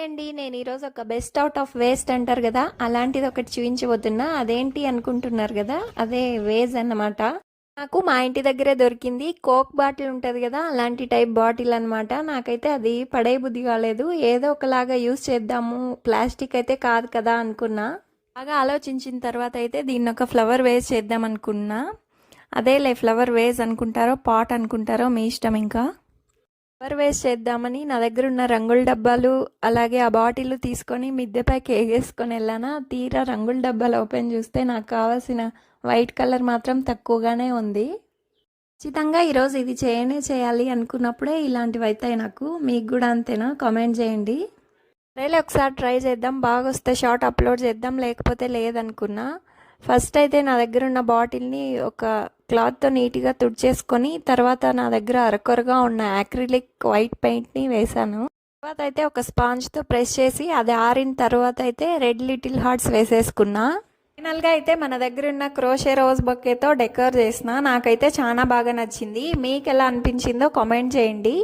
అండి. నేను ఈరోజు ఒక బెస్ట్ అవుట్ ఆఫ్ వేస్ట్ అంటారు కదా, అలాంటిది ఒకటి చూపించబోతున్నా. అదేంటి అనుకుంటున్నారు కదా, అదే వేజ్ అన్నమాట. నాకు మా ఇంటి దగ్గరే దొరికింది. కోక్ బాటిల్ ఉంటుంది కదా, అలాంటి టైప్ బాటిల్ అన్నమాట. నాకైతే అది పడే బుద్ధి కాలేదు. ఏదో ఒకలాగా యూస్ చేద్దాము, ప్లాస్టిక్ అయితే కాదు కదా అనుకున్నా. బాగా ఆలోచించిన తర్వాత అయితే దీన్ని ఒక ఫ్లవర్ వేజ్ చేద్దాం అనుకున్నా. అదేలే, ఫ్లవర్ వేజ్ అనుకుంటారో పాట్ అనుకుంటారో మీ ఇష్టం. ఇంకా ఫ్లవర్ వేస్ట్ చేద్దామని నా దగ్గర ఉన్న రంగుల డబ్బాలు అలాగే ఆ బాటిల్ తీసుకొని మిద్దెపైకి ఎగేసుకొని వెళ్ళానా. తీరా రంగుల డబ్బాలు ఓపెన్ చూస్తే నాకు కావాల్సిన వైట్ కలర్ మాత్రం తక్కువగానే ఉంది. ఖచ్చితంగా ఈరోజు ఇది చేయాలి అనుకున్నప్పుడే ఇలాంటివి అవుతాయి నాకు. మీకు కూడా అంతేనా? కామెంట్ చేయండి. సరేలే, ఒకసారి ట్రై చేద్దాం. బాగా వస్తే షార్ట్ అప్లోడ్ చేద్దాం, లేకపోతే లేదనుకున్నా. ఫస్ట్ అయితే నా దగ్గర ఉన్న బాటిల్ని ఒక క్లాత్తో నీట్గా తుడిచేసుకొని తర్వాత నా దగ్గర అరకొరగా ఉన్న యాక్రిలిక్ వైట్ పెయింట్ని వేశాను. తర్వాత అయితే ఒక స్పాంజ్తో ప్రెస్ చేసి అది ఆరిన తర్వాత అయితే రెడ్ లిటిల్ హార్ట్స్ వేసేసుకున్నా. ఫైనల్గా అయితే మన దగ్గర ఉన్న క్రోషే రోజ్ బొకేతో డెకర్ చేసిన. నాకైతే చాలా బాగా నచ్చింది. మీకు ఎలా అనిపించిందో కామెంట్ చేయండి.